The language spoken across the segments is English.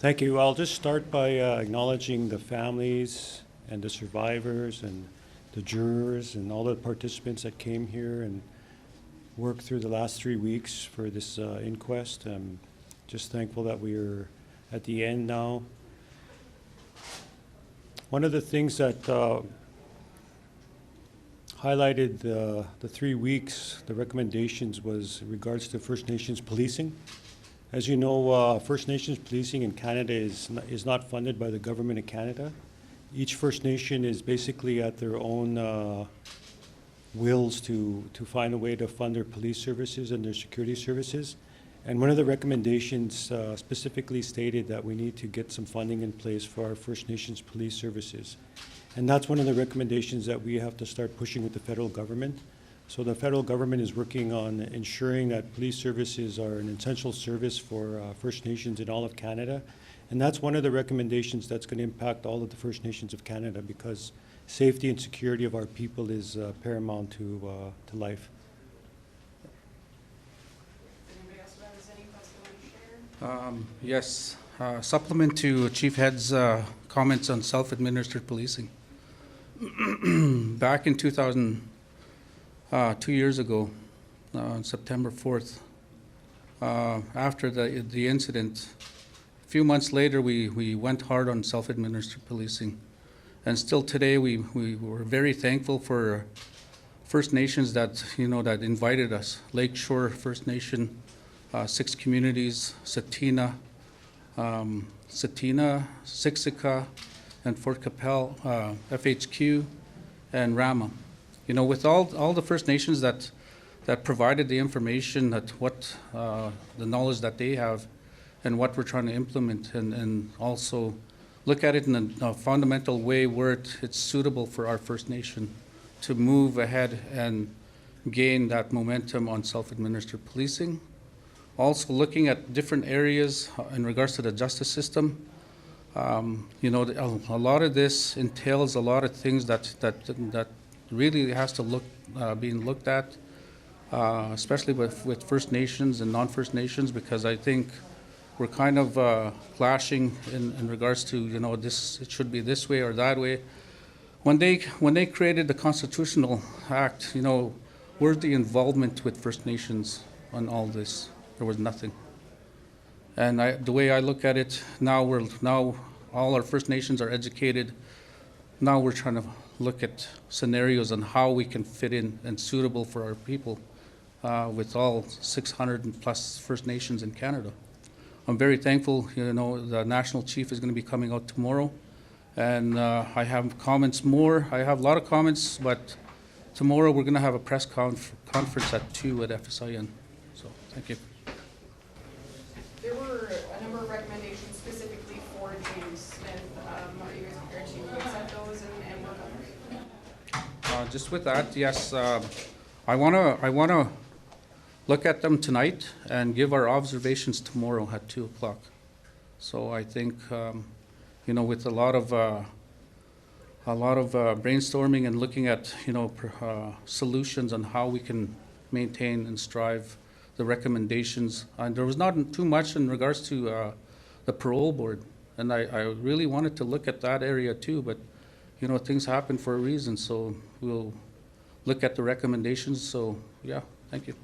Thank you. I'll just start by acknowledging the families and the survivors and the jurors and all the participants that came here and worked through the last 3 weeks for this inquest. I'm just thankful that we are at the end now. One of the things that highlighted the 3 weeks, the recommendations, was in regards to First Nations policing. As you know, First Nations policing in Canada is not funded by the Government of Canada. Each First Nation is basically at their own wills to find a way to fund their police services and their security services. And one of the recommendations specifically stated that we need to get some funding in place for our First Nations police services. And that's one of the recommendations that we have to start pushing with the federal government. So the federal government is working on ensuring that police services are an essential service for First Nations in all of Canada. And that's one of the recommendations that's going to impact all of the First Nations of Canada, because safety and security of our people is paramount to life. Anybody else has any questions to share? Yes, supplement to Chief Head's comments on self-administered policing. Back in 2000, 2 years ago, on September 4th, after the incident, a few months later, we went hard on self-administered policing. And still today, we were very thankful for First Nations that invited us. Lakeshore First Nation, 6 communities, Satina, Siksika, and Fort Capel, FHQ, and Rama. With all the First Nations that provided the information, that what the knowledge that they have and what we're trying to implement, and also look at it in a fundamental way where it's suitable for our First Nation to move ahead and gain that momentum on self-administered policing. Also looking at different areas in regards to the justice system. A lot of this entails a lot of things that really has to being looked at, especially with First Nations and non-First Nations, because I think we're kind of clashing in regards to this, it should be this way or that way. When they created the Constitutional Act, where's the involvement with First Nations on all this? There was nothing. And the way I look at it now, all our First Nations are educated. Now we're trying to look at scenarios on how we can fit in and suitable for our people with all 600 and plus First Nations in Canada. I'm very thankful, the National Chief is going to be coming out tomorrow, and I have comments more. I have a lot of comments, but tomorrow we're going to have a press conference at 2 at FSIN. So thank you. There were a number of recommendations specifically for James Smith. Are you guys prepared to accept those and work on them? Just with that, yes, I wanna look at them tonight and give our observations tomorrow at 2 o'clock. So I think, with a lot of brainstorming and looking at solutions on how we can maintain and strive the recommendations. And there was not too much in regards to the parole board, and I really wanted to look at that area too, but things happen for a reason, so we'll look at the recommendations. So yeah, thank you.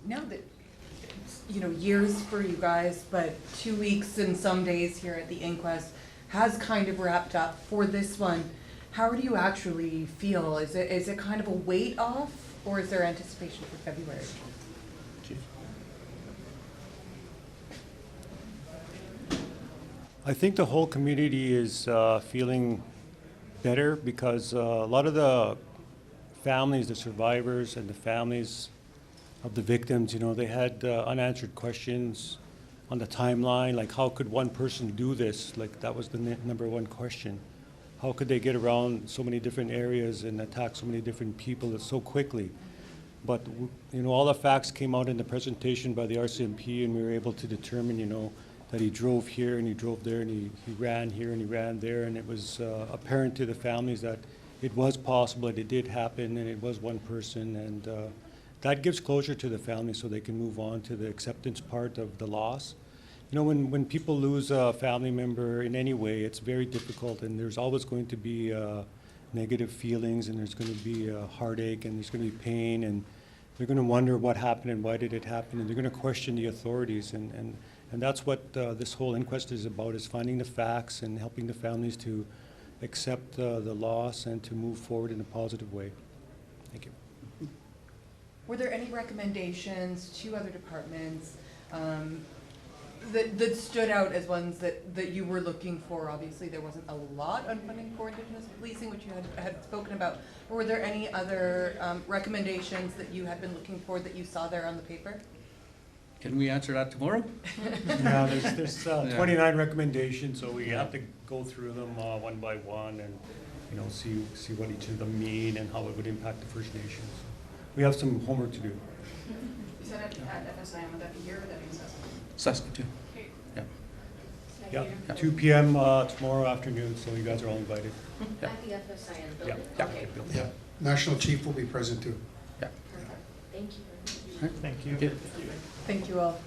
Now that years for you guys, but 2 weeks and some days here at the inquest has kind of wrapped up for this one. How do you actually feel? Is it kind of a weight off, or is there anticipation for February? I think the whole community is feeling better, because a lot of the families, the survivors and the families of the victims, they had unanswered questions on the timeline, like how could one person do this? Like that was the number one question. How could they get around so many different areas and attack so many different people so quickly? But all the facts came out in the presentation by the RCMP, and we were able to determine, that he drove here and he drove there and he ran here and he ran there, and it was apparent to the families that it was possible, that it did happen, and it was one person, and that gives closure to the family so they can move on to the acceptance part of the loss. You know, when people lose a family member in any way, it's very difficult, and there's always going to be negative feelings, and there's going to be heartache, and there's going to be pain, and they're going to wonder what happened and why did it happen, and they're going to question the authorities, and that's what this whole inquest is about, is finding the facts and helping the families to accept the loss and to move forward in a positive way. Thank you. Were there any recommendations to other departments that stood out as ones that you were looking for? Obviously, there wasn't a lot on funding for Indigenous policing, which you had spoken about. Or were there any other recommendations that you had been looking for that you saw there on the paper? Can we answer that tomorrow? Yeah, there's 29 recommendations, so we have to go through them one by one and, you know, see what each of them mean and how it would impact the First Nations. We have some homework to do. You said at FSIM, would that be here or would that be in Saskatchewan? Saskatoon. Okay. Yeah. Yeah, 2 p.m. Tomorrow afternoon, so you guys are all invited. Yeah. At the FSIN Yeah. building? Yeah. Okay. Yeah. National Chief will be present too. Yeah. Perfect. Thank you. Thank you. Okay. Thank you all.